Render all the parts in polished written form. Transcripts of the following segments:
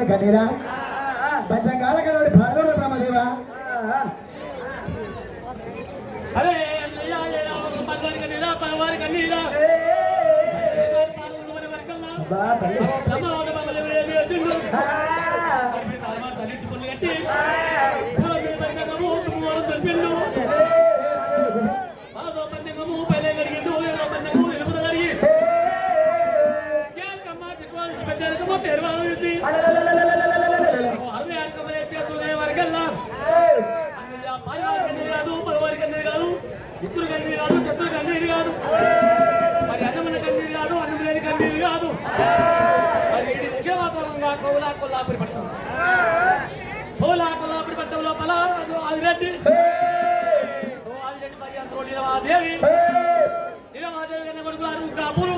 కన్నీరా బద్దకాల కనబడి భారతోడు బ్రహ్మదేవా అరే పద్వారి కన్నీరా పగవారి కన్నీరా బా తల్లి బ్రహ్మవాడ బ్రహ్మదేవుడు ఏమి వచ్చిండు తల్లించుకుని కట్టి తెలిపిండు పంచకము పైలే కడిగిండు పంచకము ఎలుపుద కడిగి పెద్దకమో పేరు చిత్తులు కన్నీరు కాదు చెత్తులు కన్నీరు కాదు మరి అన్నమైన కన్నీరు కాదు అన్నం లేని కన్నీరు కాదు మరి ఇది ఒకే వాతావరణంగా కోలా కొల్లాపురి పట్టణం కోలా కొల్లాపురి పట్టణం లోపల ఆదిరెడ్డి ఆదిరెడ్డి మరి అంతలో నీలమాదేవి నీలమాదేవి కన్నా కొడుకులు ఆరు కాపులు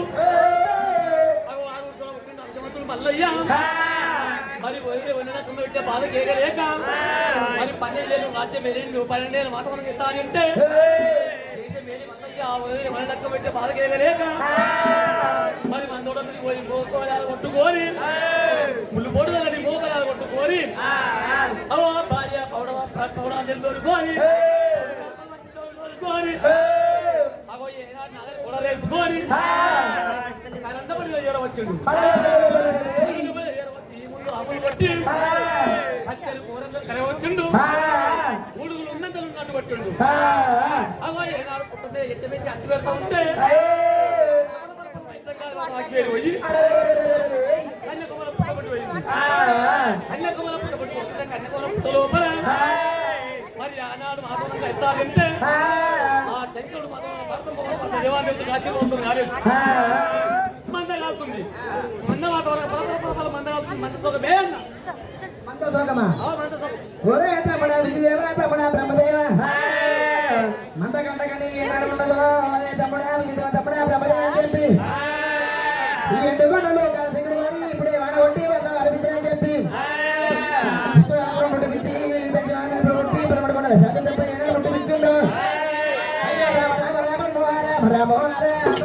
అంచమతులు మల్లయ్య మరి వండిన పెట్టే బాధ చేయలేక మరి 12 రాజ్యం వెళ్ళిండు 12 మాట మనకి ఇస్తా అని అంటే మన లెక్క పెట్టే బాధ చేయలేక మరి మన తోటకి పోయి మోకాలు కొట్టుకొని ముళ్ళు పొడుదలని మోకాలు కొట్టుకొని అవో భార్య పౌడాలు దొరుకొని అవో ఏనాడు నగర కొడలేసుకొని కరండపడి ఏడవచ్చుడు ఆకులు కొట్టి పచ్చని కూరలు కరవచ్చుండు ఊడుగులు ఉన్నంతలు ఉన్నట్టు పట్టిండు అవో ఏనాడు పుట్టుండే ఎత్తమేసి అచ్చి పెడతా ఉంటే పోయి కన్యకుమల పుట్టబట్టి పోయింది కన్యకుమల పుట్టబట్టి పోతుంటే కన్యకుమల పుట్ట లోపల మరి ఆనాడు మాధవంగా ఎత్తాలంటే ఆ చంద్రుడు మాధవ దేవాలయం కాచి పోతుంది కాలేదు మంద కాలుతుంది మంద వాతావరణం మంద కాలుతుంది మంద సోకమే అన్న మంద సోకమా ఒరే తమ్ముడా విజయదేవ తమ్ముడా బ్రహ్మదేవ మంద గంట కంటే ఏనాడు ఉండదో అదే తమ్ముడా విజయదేవ తమ్ముడా బ్రహ్మదేవ అని చెప్పి ఈ ఎండుకొండలో కాల్సింగుడు వారి ఇప్పుడే వాడ కొట్టి వద్ద వారి మిత్రని చెప్పి పుట్టి దక్షిణ పరమడ కొండ శాతం చెప్పి ఏనాడు పుట్టి మిత్రుడు అయ్యా రామ రామ రామ రామ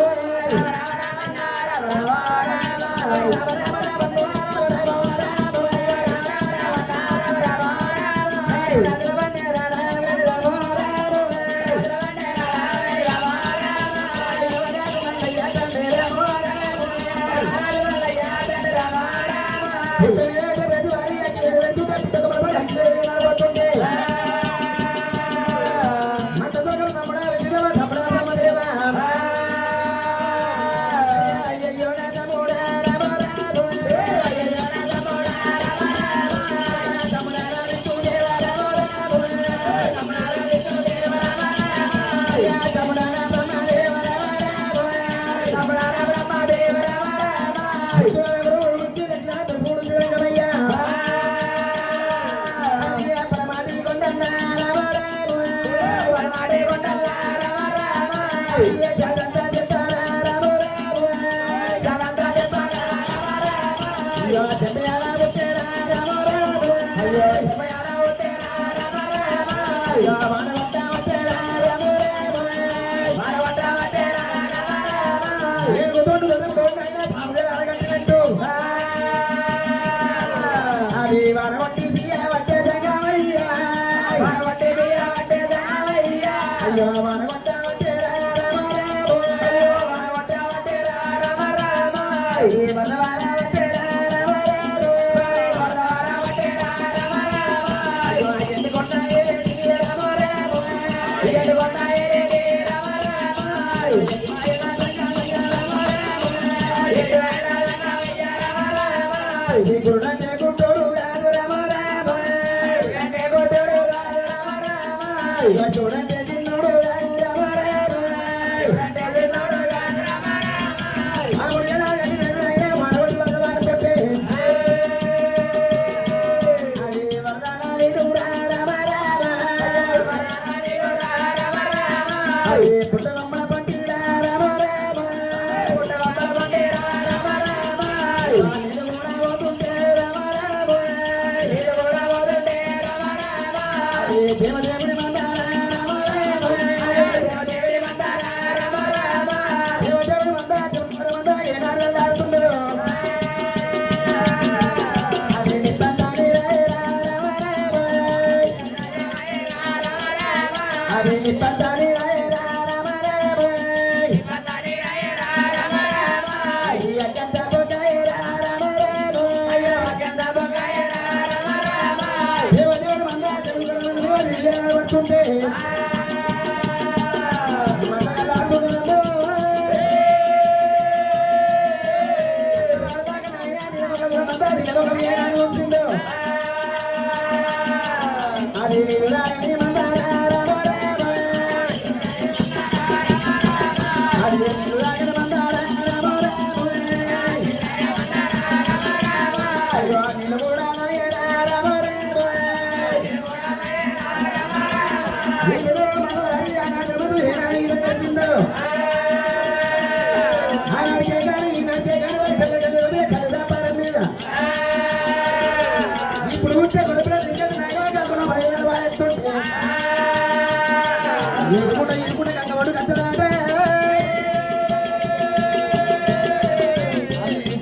చూడండి చిన్నోడు పుట్టలమ్మ పంటి దేవదేవుడి పడుతుంటే అది ఇప్పుడు ఉంటే గొడవలు తింటే నాగా కాకుండా మహిళలు వాడుతుంటే ఇరుకుంటే కట్టవాడు కట్టదంటే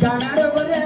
కానాడు గొర్రె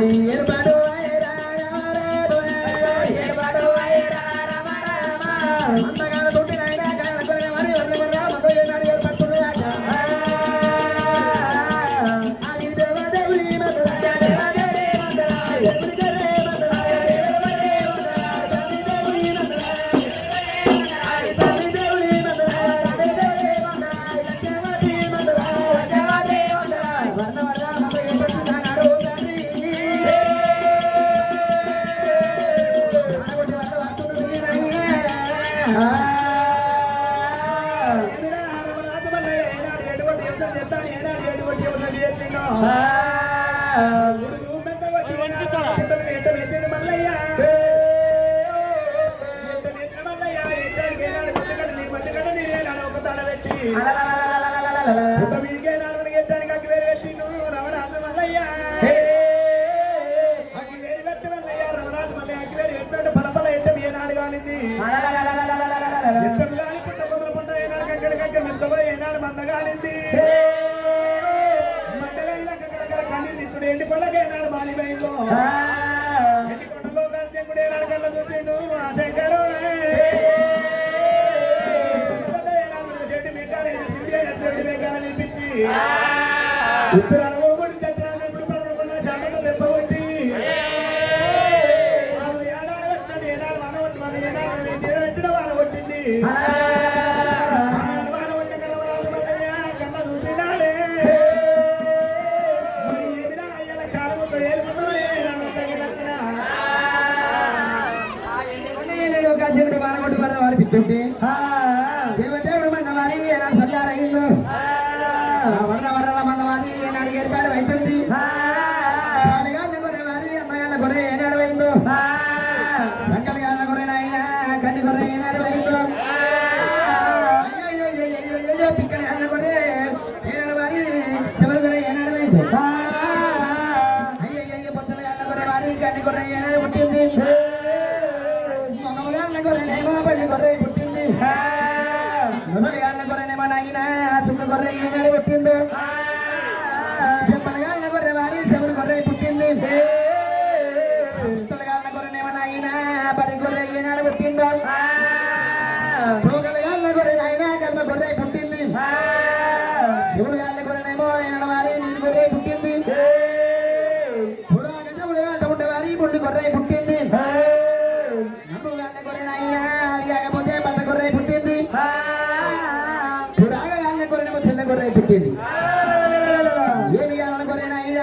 ఏర్పాటు మందగాడ తొట్టినైనా కాళ్ళ కొరగా మరి వడ్ల కొరగా మంద ఏనాడు ఏర్పడుతున్నాయట అది దేవదేవి ఎండి పండగేనాడు మాలిపోయిందో ఎండి కొండలో చెంగుడే నడకల్ల చూసిండు ఆ శంకరు చెట్టు మెక్కాలి చెట్టు మెక్కాలని అనిపించి ఉత్తరాలు పోగొట్టి చట్టాలు ఎప్పుడు పడుకున్న చెట్టు దెబ్బ కొట్టి ఏనాడు పెట్టినాడు ఏనాడు వాన కొట్టి మన ఏనాడు పెట్టిన వాన కొట్టింది వాన కొట్టిన కలవరాలు మల్లయ్య కన్న చూసినాడే మరి ఏమిరా అయ్యాల కాలంతో ఏలుకుంటూ దేవుడు వాన కొట్టి వరద వారిపిస్తుంటే దేవదేవుడు మంద వారి ఏనాడు సల్లారయ్యిందో వర్ణ వర్ణల మంద వారి ఏనాడు ఏర్పాటు అవుతుంది గాళ్ళ గొర్రె వారి అందగాళ్ళ గొర్రె ఏనాడు అయిందో సంకల గాళ్ళ గొర్రె నాయన కండి గొర్రె ఏనాడు అయిందో అయ్యో పిక్కల గాళ్ళ గొర్రె ఏనాడు వారి చివరి గొర్రె ఏనాడు అయిందో అయ్యో పొత్తుల గాళ్ళ గొర్రె వారి కండి గొర్రె ఏనాడు పుట్టింది మగ గాళ్ళ గొర్రె నేమో పల్లి గొర్రె పుట్టింది ముసలి గాళ్ళ గొర్రెనేమో నాయన చుక్క గొర్రె ఏనాడు పుట్టిందో చెప్పనగాళ్ళ గొర్రె వారి శబరి గొర్రె పుట్టింది ముసలిగాళ్ళ గొర్రెనేమో నాయన పరి గొర్రె ఏనాడు పుట్టిందో తోకలగాళ్ళ గొర్రె నాయన కర్మ గొర్రె పుట్టింది శివుడు గాళ్ళ గొర్రెనేమో ఏనాడు వారి నీటి గొర్రె పుట్టింది పురాగజముడుగాళ్ళ ఉండే వారి పుండి గొర్రె పుట్టింది నమ్ము గాళ్ళ గొర్రె నాయన అది కాకపోతే పట్ట గొర్రె పుట్టింది పురాగగాళ్ళ గొర్రెనేమో తెల్ల గొర్రె పుట్టింది ఏమి గాళ్ళ గొర్రె నాయన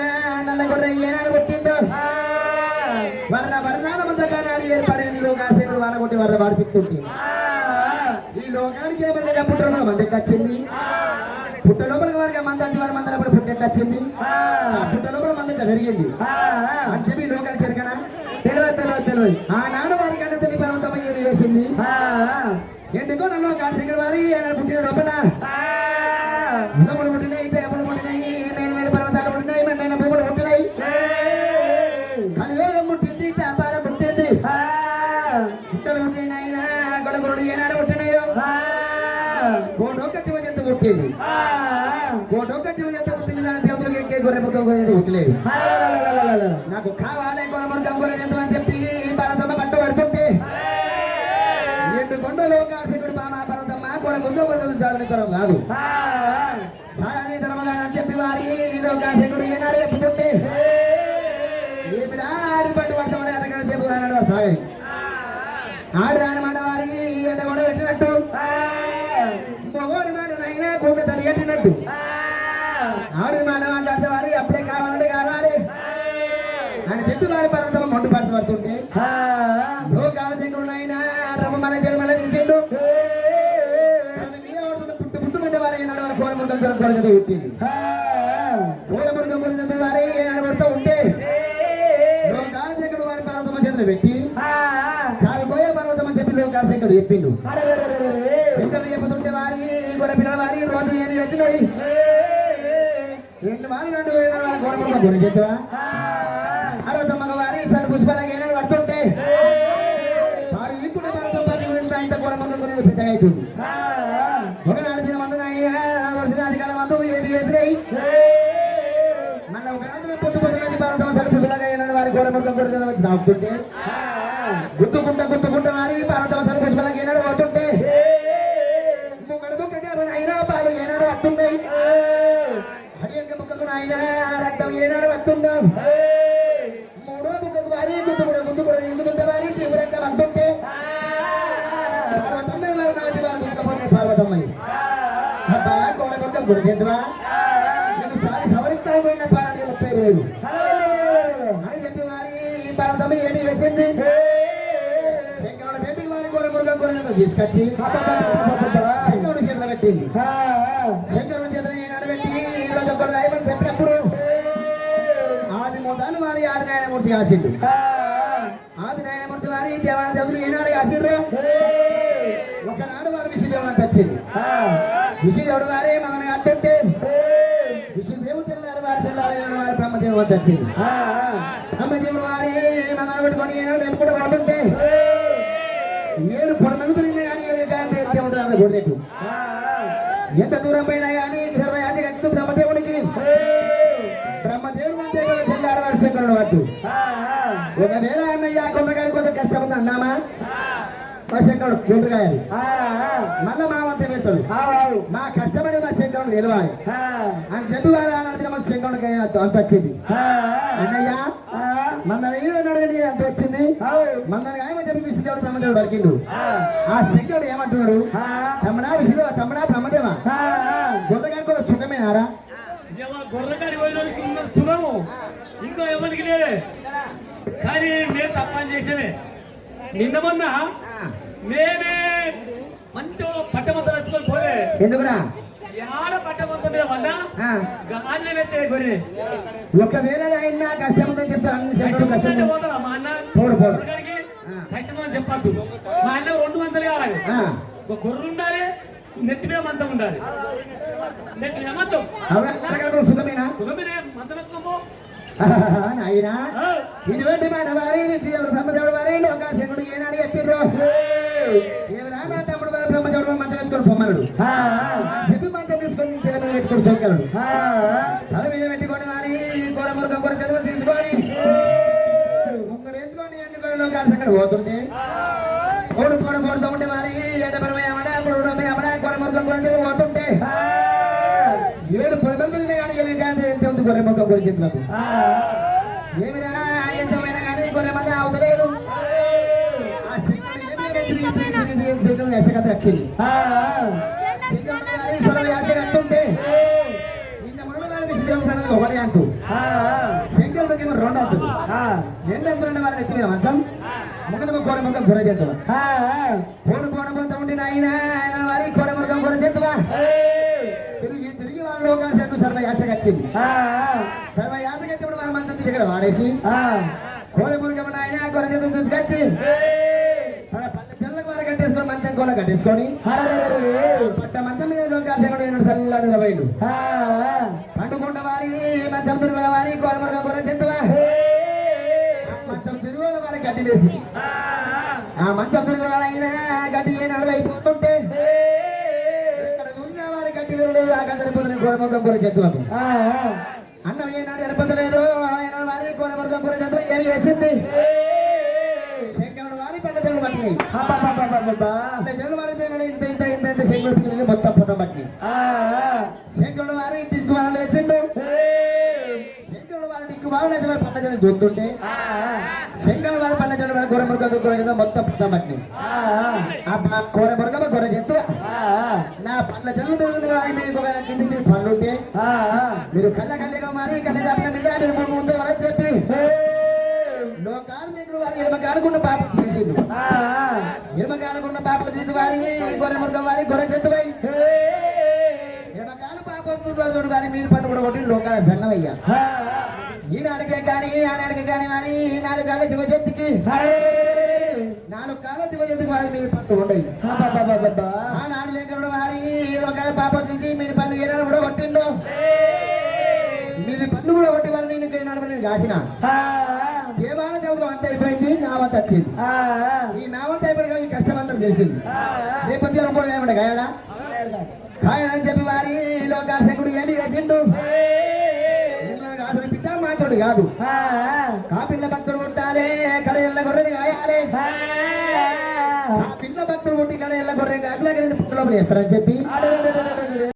నల్ల గొర్రె ఏనాడు పుట్టిందో వర్ణ వర్ణాల మధ్య కారణాలు ఏర్పడేది లోకాసేవుడు వానగొట్టి వర్ర వాడిపిస్తుంటే ఈ లోకానికి ఏమన్నా పుట్టడం మంది వచ్చింది పుట్ట లోపల వారికి మంది అంది వారి మంది పుట్టి ఎట్లా వచ్చింది పుట్ట లోపల మంది ఎట్లా పెరిగింది అని చెప్పి ఈ లోకానికి ఎరకనా తెలియదు ఆనాడు వారి కంటే తెలియ పర్వతమై ఏమి వేసింది ఎందుకో నా లోకాలు దగ్గర వారి పుట్టిన లోపల ఉన్నములు పుట్టినాయి దేవలు పుట్టినాయి మేలు మేలు పర్వతాలు పుట్టినాయి మండైన భూములు పుట్టినాయి కలియోగం పుట్టింది వ్యాపారం పుట్టింది పుట్టలు పుట్టినాయినా గొడగొడు ఏనాడు పుట్టినాయో కోటొక్క జీవ జంతు పుట్టింది కోటొక్క జీవ జంతు పుట్టింది దాని చేతులకు ఎక్కే గొర్రె పుట్ట పుట్టలేదు నాకు కావాలి కొనమర్గం గొర్రె జంతు అని చెప్పి పరదమ్మ పట్టు పడుతుంటే ఎండు కొండలో కాశీకుడు బామా పర్వతమ్మ కొన ముందు ముందు సాధన తరం కాదు సాధన తరమగా అని చెప్పి వారి కాశీకుడు ఏనాడు చెప్పుతుంటే ఏమి ఆడి పట్టు పట్టమని అక్కడ చెప్పు అన్నాడు సాగి ఆడు రాని మాట వారి ఎండ కూడా పెట్టినట్టు మగోడి మాట నైనా కూక తడి కట్టినట్టు ఆడి మాట మాట్లాడితే వారి అప్పుడే కావాలంటే కావాలి అని చెప్పి వారి పర్వతం మొండు పట్టు పడుతుంటే లోకాల చెంగుడునైనా రమ్మ మన చెడు మన దించిండు పుట్టు పుట్టుమంటే వారి ఏనాడు వారి కోర మురుగం కొరగతో పుట్టింది కోర మురుగం కొరగతో వారి ఏనాడు కొడుతూ ఉంటే లోకాల చెంగుడు వారి పర్వతమ చేతులు పెట్టి సాగిపోయే పర్వతం అని చెప్పి లోకాల చెంగుడు చెప్పిండు ఎంకలు చెప్పుతుంటే వారి గొర్రె పిల్లల వారి రోజు ఏమి వచ్చినాయి రెండు వారి వారి కోర మురుగం గురి చెప్తావా అరవతమ్మగ వారి సడు పుష్పాలకి ఏనాడు పడుతుంటే వాడు ఇప్పుడు పర్వతం పది గురించి ఇంత కోర మురుగం గురించి పెద్దగా అవుతుంది ఒకనాడు దిన మందు వర్షనాది కాలం మందు ఏమి వేసినాయి మళ్ళీ ఒకనాడు పొద్దు పొద్దున పర్వతం సడు పుష్పాలకి ఏనాడు మురగం కూర వచ్చి తాగుతుంటే గుర్తుకుంటా మారి పార్వతమ్మ సరి పుష్పలకి ఏనాడు పోతుంటే ముక్కడు బుక్కగా అయినా పాలు ఏనాడు వస్తున్నాయి హరియక బుక్కకు అయినా రక్తం ఏనాడు వస్తుందో మూడో బుక్కకు వారి గుద్దుకుడ ఎందుకుంటే వారి తీవ్రంగా వస్తుంటే పార్వతమ్మ వారు నవతి వారు గుర్తుకపోతే పార్వతమ్మ అబ్బా కోర బుక్క గుడి చేద్దువా నేను సారి సవరిస్తా పోయిన పాడాలి 30,000 అని చెప్పి వారి పార్వతమ్మ ఏమి వేసింది శంకరుడు పెంటికి వారి కోర మురుగం కూర తీసుకొచ్చి శంకరుడు చేతులు పెట్టింది శంకరుడు చేతులు ఈనాడు పెట్టి ఈరోజు ఒకరు రాయమని చెప్పినప్పుడు ఆది మూతాలు వారి ఆది నారాయణమూర్తి కాసిండు ఆది నారాయణమూర్తి వారి దేవాలయ చదువులు ఈనాడు కాసిండ్రు ఒకనాడు వారు విష్ణుదేవుడు అంత వచ్చింది విష్ణుదేవుడు వారే మనని అత్తుంటే విష్ణుదేవుడు తెల్లారు వారి తెల్లారు వారి బ్రహ్మదేవుడు అంత వచ్చింది బ్రహ్మదేవుడు వారి మనను పెట్టుకొని ఈనాడు మేము కూడా పోతుంటే 7 పొడనగుతులు కానీ దేవుడు అన్న గుడిదెట్టు ఎంత దూరం పోయినా కానీ ఎంతో బ్రహ్మదేవుడికి బ్రహ్మదేవుడు అంతే కదా తెల్లారవాడు శంకరుడు వద్దు ఒకవేళ అన్నయ్య కొమ్మకాయ కొంత కష్టం ఉంది అన్నామా మా శంకరుడు గుండ్రగాయలు మళ్ళా మా వంత పెడతాడు మా కష్టపడి మా శంకరుడు నిలవాలి అని చెప్పి వారు అన్నది మా శంకరుడికి అంత వచ్చింది అన్నయ్య మందరని అంత వచ్చింది మందర ఆయన చెప్పి విష్ణుదేవుడు బ్రహ్మదేవుడు దొరికిండు ఆ శంకరుడు ఏమంటున్నాడు తమ్ముడా విష్ణుదేవ తమ్ముడా బ్రహ్మదేవ గుండ్రగాయలు కూడా సుఖమేనారా గొర్రెకాడి పోయినోడికి ఉన్న సుఖము ఇంకో ఎవరికి లేదే కానీ మేము తప్పని చేసేమే నిన్న మొన్న మేమే మంచి పట్టమంతా నచ్చుకొని పోలే ఎందుకురా ఆడ పట్టమంతా మీద వల్ల గాలి పెట్టే గొర్రె ఒకవేళ అయినా కష్టం చెప్తాను శంకరుడు కష్టం పోతారా మా అన్న పోడు కష్టమని చెప్పద్దు మా అన్న 200 కావాలి ఒక గొర్రె ఉండాలి నెత్తి మీద మంచం ఉండాలి నెత్తి మీద మంచం సుఖమేనా సుఖమేనే మంచం ఎత్తుకోపో నాయనా ఇటువంటి మాట వారి విష్ణుదేవుడు బ్రహ్మదేవుడు వారి లోకాశంకుడు ఏనాడు చెప్పిర్రు ఏమన్నా తమ్ముడు వారు బ్రహ్మదేవుడు మంచం పెట్టుకొని పొమ్మనుడు చెప్పి మంచం తీసుకొని తెల మీద పెట్టుకొని శంకరుడు తల మీద పెట్టుకొని వారి కూర మురగం కూర చదువు తీసుకొని ముగ్గురు ఎత్తుకొని ఎండుకొని లోకాశంకుడు పోతుంటే పోడుతూ ఉంటే వారి ఎండపరమై అమ్మడా కూర మురగం కూర చదువు పోతుంటే 7 పొడబెడుతుంటే కానీ ఎంత గొర్రె మొక్క గొర్రె చేతులకు ఏమిరా ఎంతమైనా కానీ గొర్రె మంది అవతలేదు ఎసకత వచ్చింది వస్తుంటే నిన్న మొన్న వారి విషయం ఒకటి అంటూ శంకరుడికి ఏమో 2 అంతులు 2 అంతులు వారిని ఎత్తి మీద మంచం ముఖం కూర మొక్క గొర్రె చేతువా పోతా ఉంటే ఆయన వారి కూర మొక్క గొర్రె చేతువా తిరిగి వాళ్ళ లోకాలు సర్వయాత్రకు వచ్చింది సర్వయాత్రకు వచ్చినప్పుడు వారి మంత్రం దగ్గర వాడేసి కోరి మురుగమ్మ ఆయన కొర చేతులు తీసుకొచ్చి తన పిల్లలకు వారు కట్టేసుకొని మంచం కోల కట్టేసుకొని పట్ట మంచం మీద లోకాలు సల్లా నిలబడి పండుకుంట వారి మంచం తిరుగుల వారి కోర మురుగ కొర చేతువా మంచం తిరుగుల వారి గడ్డి వేసి ఆ మంచం తిరుగుల అయినా గడ్డి ఏనాడు అయిపోతుంటే కోరమొక్క కూర చెత్తులకు అన్నం ఏనాడు ఎరపతలేదు వారి కోరమొక్క కూర చెత్త ఏమి చేసింది శంకరుడు వారి పల్లెటూరు పట్టినాయి పల్లెటూరు వారి ఇంత శంకరుడు మొత్తం పొతం పట్టినాయి శంకరుడు వారి ఇంటికి వాళ్ళు వేసిండు శంకరుడు వారి దిక్కు వాళ్ళు పల్లెటూరు చూస్తుంటే శంకరుడు వారి పల్లెటూరు కోరమొక్క కూర చెత్త మొత్తం పొతం పట్టినాయి కోరమొక్క కూర చెత్త నా పండ్ల చెట్లు కిందికి మీరు పండ్లు ఉంటే మీరు కళ్ళగా మారి కళ్ళ జాపిన మీద మీరు ముందు వరకు చెప్పి లోకాలు దగ్గర వారి ఎడమ కానుకున్న పాప తీసిండు ఎడమ కానుకున్న పాపలు తీసి వారి గొర్రె మురుగం వారి గొర్రె చెత్తపై ఎడమ కాను పాప వారి మీద పండు కూడా కొట్టి లోకాల సంగమయ్యా ఈనాడికే కానీ ఆనాడికే కానీ వారి 4 కాళ్ళ శివజంతికి 4 కాళ్ళ శివజంతికి వారి మీద పండు ఉండయి ఆనాడు లేకుండా వారి లోకాల పాప తీసి మీద పండు ఏనాడు కూడా కొట్టిండు మీది పండు కూడా కొట్టి వారిని నేను కాసిన దేవాల చదువు అంత అయిపోయింది నా వంత వచ్చింది ఈ నా వంత అయిపోయిన ఈ కష్టం అంతా చేసింది రేపొద్దున కూడా ఏమంటే గాయడా కాయని చెప్పి వారి లోకాశకుడు ఏమి చేసిండు అసలు పిట్ట మాతోడు కాదు కాపిల్ల భక్తుడు కాయాలే కడయల్ల గొర్రెని కాయాలే ఆ పిల్ల భక్తులు పుట్టి కడయల్ల గొర్రె కాకలాగా పుట్టలోపల వేస్తారని చెప్పి